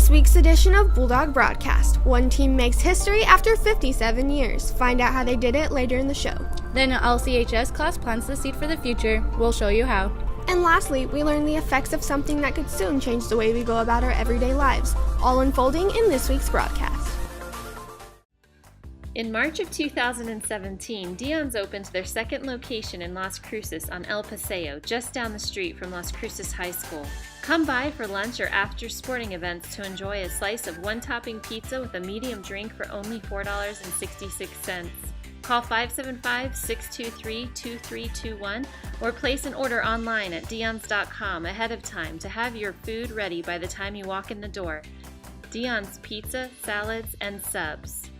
this week's edition of Bulldog Broadcast, one team makes history after 57 years. Find out how they did it later in the show. Then an LCHS class plants the seed for the future. We'll show you how. And lastly, we learn the effects of something that could soon change the way we go about our everyday lives, all unfolding in this week's broadcast. In March of 2017, Dion's opened their second location in Las Cruces on El Paseo, just down the street from Las Cruces High School. Come by for lunch or after sporting events to enjoy a slice of one-topping pizza with a medium drink for only $4.66. Call 575-623-2321 or place an order online at dions.com ahead of time to have your food ready by the time you walk in the door. Dion's Pizza, Salads, and Subs.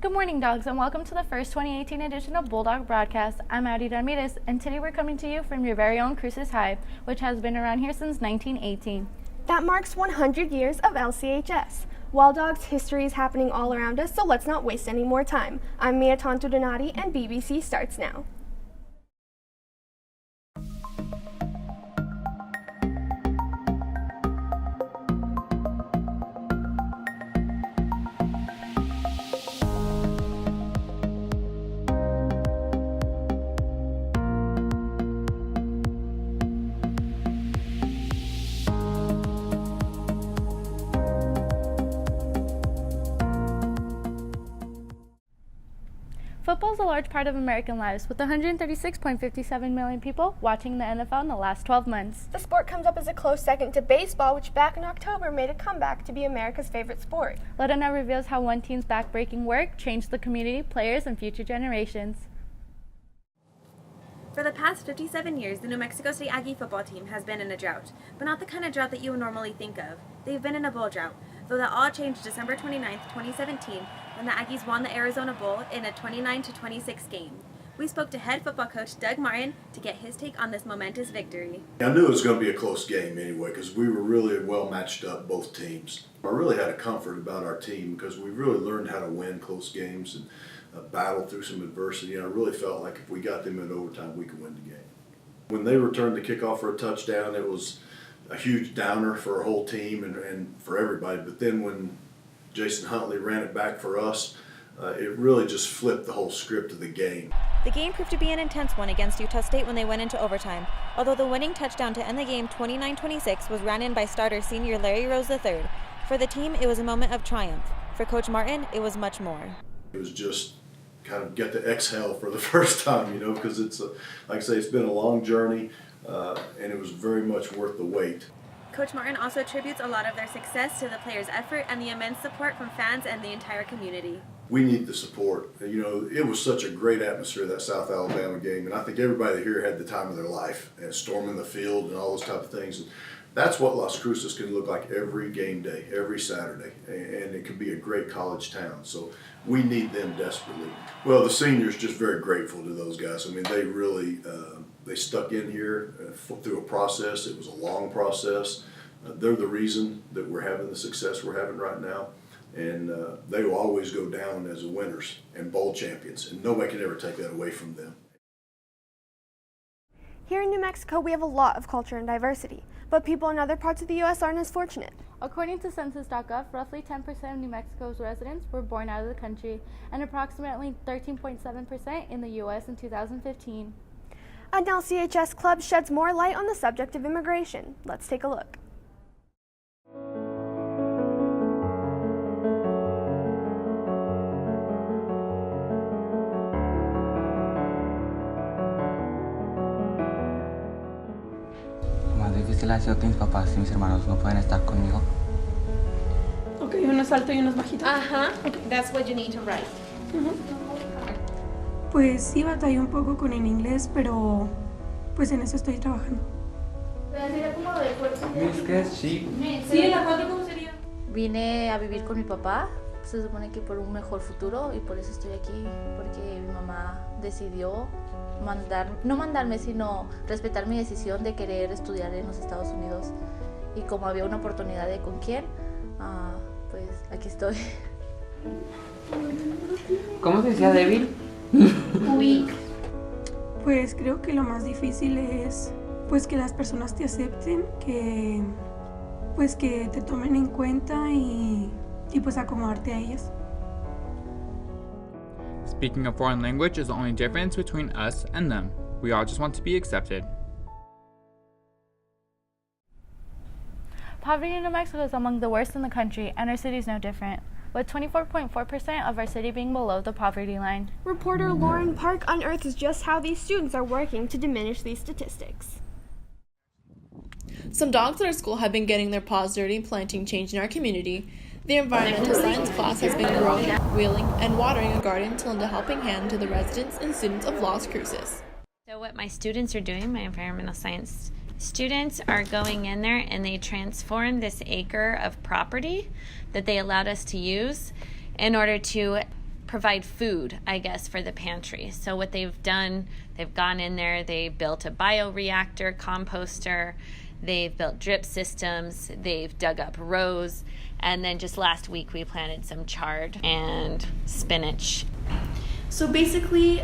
Good morning, dogs, and welcome to the first 2018 edition of Bulldog Broadcast. I'm Aggie, and today we're coming to you from your very own Cruces High, which has been around here since 1918. That marks 100 years of LCHS. Wild Dog's history is happening all around us, so let's not waste any more time. I'm Mia Donati, and BBC starts now. Football is a large part of American lives, with 136.57 million people watching the NFL in the last 12 months. The sport comes up as a close second to baseball, which back in October made a comeback to be America's favorite sport. Letta now reveals how one team's backbreaking work changed the community, players, and future generations. For the past 57 years, the New Mexico State Aggie football team has been in a drought, but not the kind of drought that you would normally think of. They've been in a bowl drought, though that all changed December 29, 2017, when the Aggies won the Arizona Bowl in a 29-26 game. We spoke to head football coach Doug Martin to get his take on this momentous victory. I knew it was going to be a close game anyway because we were really well matched up, both teams. I really had a comfort about our team because we really learned how to win close games and battle through some adversity. And I really felt like if we got them in overtime, we could win the game. When they returned the kickoff for a touchdown, it was a huge downer for our whole team and for everybody. But then when Jason Huntley ran it back for us, it really just flipped the whole script of the game. The game proved to be an intense one against Utah State when they went into overtime, although the winning touchdown to end the game 29-26 was ran in by starter senior Larry Rose III. For the team, it was a moment of triumph. For Coach Martin, it was much more. It was just kind of get to exhale for the first time, because it's, like I say, it's been a long journey, and it was very much worth the wait. Coach Martin also attributes a lot of their success to the players' effort and the immense support from fans and the entire community. We need the support. It was such a great atmosphere, that South Alabama game, and I think everybody here had the time of their life, and storming the field and all those type of things. And that's what Las Cruces can look like every game day, every Saturday, and it can be a great college town. So we need them desperately. Well, the seniors just very grateful to those guys. I mean, they really they stuck in here through a process. It was a long process. They're the reason that we're having the success we're having right now. And they will always go down as winners and bowl champions, and nobody can ever take that away from them. Here in New Mexico, we have a lot of culture and diversity, but people in other parts of the U.S. aren't as fortunate. According to Census.gov, roughly 10% of New Mexico's residents were born out of the country, and approximately 13.7% in the U.S. in 2015. An LCHS club sheds more light on the subject of immigration. Let's take a look. Más difícil ha sido que mis papás y mis hermanos no pueden estar conmigo. Okay, uno es alto y uno es bajito. That's what you need to write. Pues sí batallé un poco con el inglés, pero pues en eso estoy trabajando. ¿Es que sí? Sí, en la 4 ¿cómo sería? Vine a vivir con mi papá, se supone que por un mejor futuro, y por eso estoy aquí, porque mi mamá decidió no mandarme, sino respetar mi decisión de querer estudiar en los Estados Unidos. Y como había una oportunidad de con quién, pues aquí estoy. ¿Cómo se decía débil? Weak. Pues creo que lo más difícil es pues que las personas te acepten, que pues que te tomen en cuenta y pues acomodarte a ellas. Speaking a foreign language is the only difference between us and them. We all just want to be accepted. Poverty in New Mexico is among the worst in the country, and our city is no different, with 24.4% of our city being below the poverty line. Reporter Lauren Park unearths just how these students are working to diminish these statistics. Some dogs at our school have been getting their paws dirty planting change in our community. The environmental science class has been growing, wheeling, and watering a garden to lend a helping hand to the residents and students of Las Cruces. So what my students are doing, my environmental science students are going in there and they transform this acre of property that they allowed us to use in order to provide food, I guess, for the pantry. So what they've done, they've gone in there, they built a bioreactor, composter, they've built drip systems, they've dug up rows, and then just last week we planted some chard and spinach. So basically,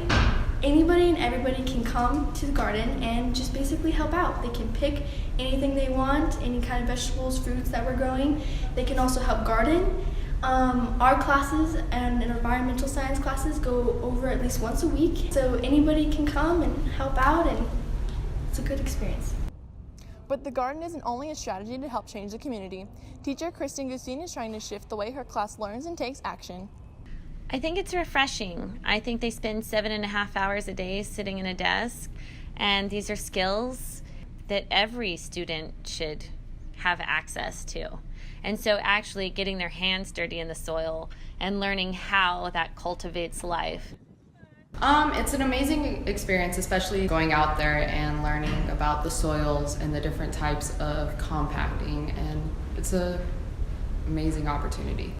anybody and everybody can come to the garden and just basically help out. They can pick anything they want, any kind of vegetables, fruits that we're growing. They can also help garden. Our classes and environmental science classes go over at least once a week. So anybody can come and help out, and it's a good experience. But the garden isn't only a strategy to help change the community. Teacher Kristen Gustine is trying to shift the way her class learns and takes action. I think it's refreshing. I think they spend 7.5 hours a day sitting in a desk, and these are skills that every student should have access to. And so actually getting their hands dirty in the soil and learning how that cultivates life. It's an amazing experience, especially going out there and learning about the soils and the different types of compacting, and it's an amazing opportunity.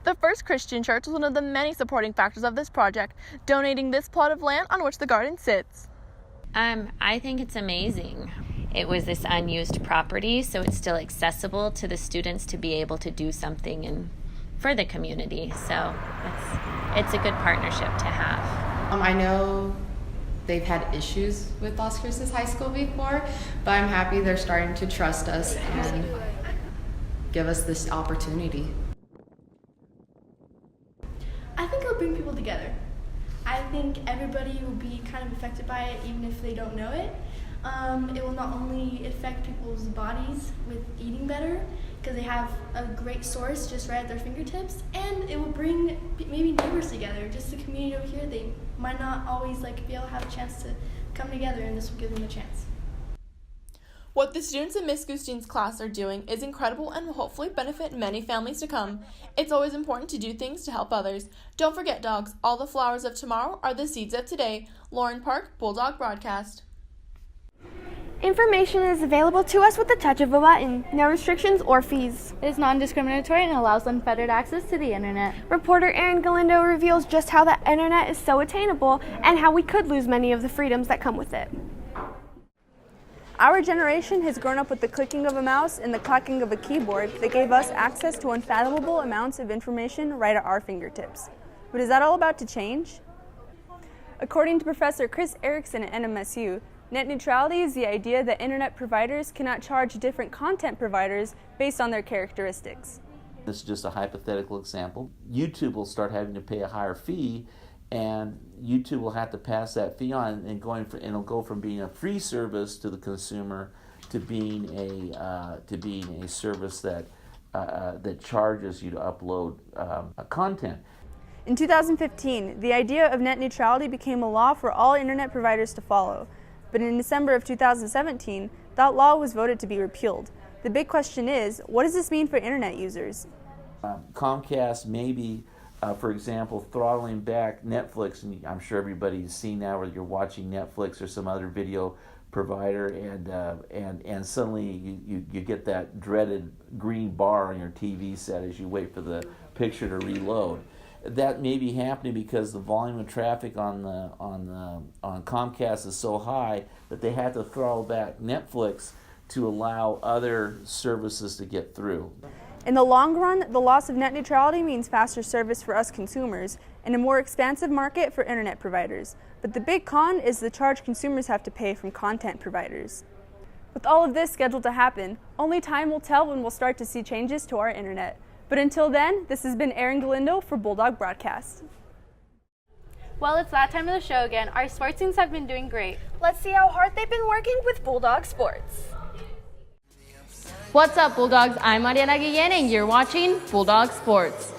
The First Christian Church was one of the many supporting factors of this project, donating this plot of land on which the garden sits. I think it's amazing. It was this unused property, so it's still accessible to the students to be able to do something for the community. So it's a good partnership to have. I know they've had issues with Las Cruces High School before, but I'm happy they're starting to trust us and give us this opportunity. I think it'll bring people together. I think everybody will be kind of affected by it, even if they don't know it. It will not only affect people's bodies with eating better, because they have a great source just right at their fingertips, and it will bring maybe neighbors together. Just the community over here, they might not always be able to have a chance to come together, and this will give them a chance. What the students in Miss Gustine's class are doing is incredible and will hopefully benefit many families to come. It's always important to do things to help others. Don't forget, dogs, all the flowers of tomorrow are the seeds of today. Lauren Park, Bulldog Broadcast. Information is available to us with the touch of a button. No restrictions or fees. It is non-discriminatory and allows unfettered access to the internet. Reporter Erin Galindo reveals just how the internet is so attainable and how we could lose many of the freedoms that come with it. Our generation has grown up with the clicking of a mouse and the clacking of a keyboard that gave us access to unfathomable amounts of information right at our fingertips. But is that all about to change? According to Professor Chris Erickson at NMSU, net neutrality is the idea that internet providers cannot charge different content providers based on their characteristics. This is just a hypothetical example. YouTube will start having to pay a higher fee, and YouTube will have to pass that fee on, and it'll go from being a free service to the consumer to being a service that charges you to upload content. In 2015, the idea of net neutrality became a law for all internet providers to follow. But in December of 2017, that law was voted to be repealed. The big question is, what does this mean for internet users? Comcast may be, for example, throttling back Netflix, and I'm sure everybody's seen that, whether you're watching Netflix or some other video provider, and suddenly you get that dreaded green bar on your TV set as you wait for the picture to reload. That may be happening because the volume of traffic on Comcast is so high that they had to throttle back Netflix to allow other services to get through. In the long run, the loss of net neutrality means faster service for us consumers and a more expansive market for internet providers. But the big con is the charge consumers have to pay from content providers. With all of this scheduled to happen, only time will tell when we'll start to see changes to our internet. But until then, this has been Erin Galindo for Bulldog Broadcast. Well, it's that time of the show again. Our sports teams have been doing great. Let's see how hard they've been working with Bulldog Sports. What's up, Bulldogs? I'm Mariana Guillen, and you're watching Bulldog Sports.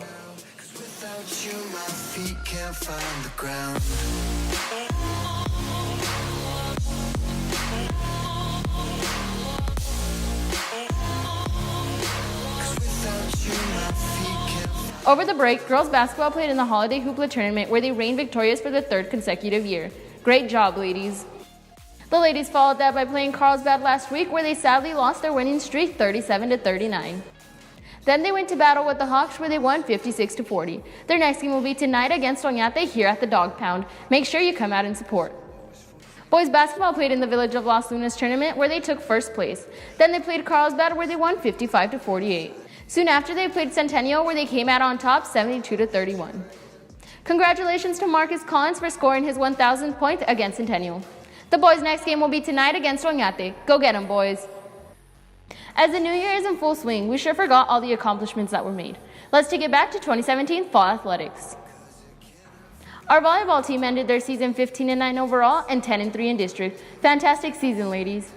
Over the break, girls basketball played in the Holiday Hoopla Tournament where they reigned victorious for the third consecutive year. Great job, ladies. The ladies followed that by playing Carlsbad last week where they sadly lost their winning streak 37-39. Then they went to battle with the Hawks where they won 56-40. Their next game will be tonight against Oñate here at the Dog Pound. Make sure you come out and support. Boys basketball played in the Village of Las Lunas Tournament where they took first place. Then they played Carlsbad where they won 55-48. Soon after, they played Centennial, where they came out on top 72-31. Congratulations to Marcus Collins for scoring his 1,000th point against Centennial. The boys' next game will be tonight against Oñate. Go get 'em, boys. As the new year is in full swing, we sure forgot all the accomplishments that were made. Let's take it back to 2017 Fall Athletics. Our volleyball team ended their season 15-9 overall and 10-3 in district. Fantastic season, ladies.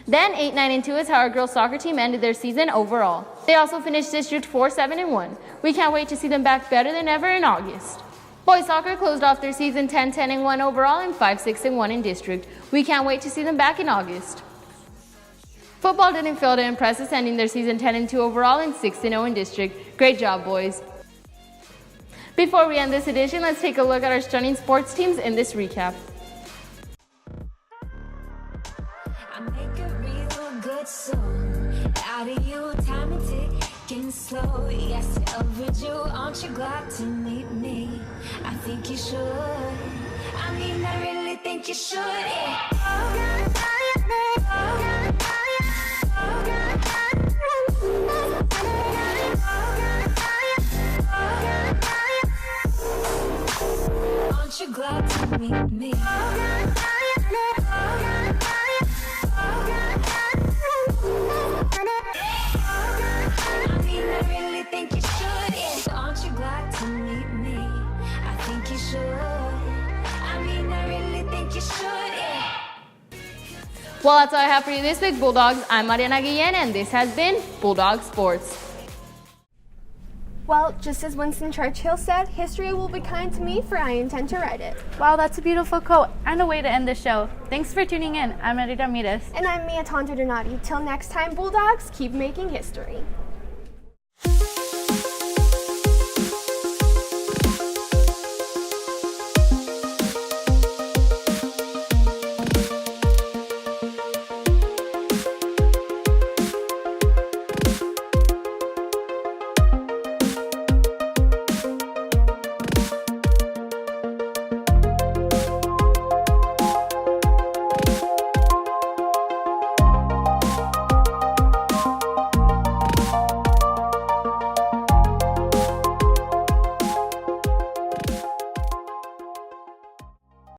Then 8-9-2 is how our girls soccer team ended their season overall. They also finished district 4-7-1. We can't wait to see them back better than ever in August. Boys soccer closed off their season 10-10-1 overall and 5-6-1 in district. We can't wait to see them back in August. Football didn't fail to impress us, ending their season 10-2 overall and 6-0 in district. Great job, boys. Before we end this edition, let's take a look at our stunning sports teams in this recap. Out of you, time and ticking slow. Yes, overdue. Aren't you glad to meet me? I think you should. I mean, I really think you should. Aren't you glad to meet me? Well, that's all I have for you this week, Bulldogs. I'm Mariana Guillen, and this has been Bulldog Sports. Well, just as Winston Churchill said, history will be kind to me, for I intend to write it. Wow, that's a beautiful quote and a way to end the show. Thanks for tuning in. I'm Eddie Ramirez. And I'm Mia Tonto Donati. Till next time, Bulldogs, keep making history.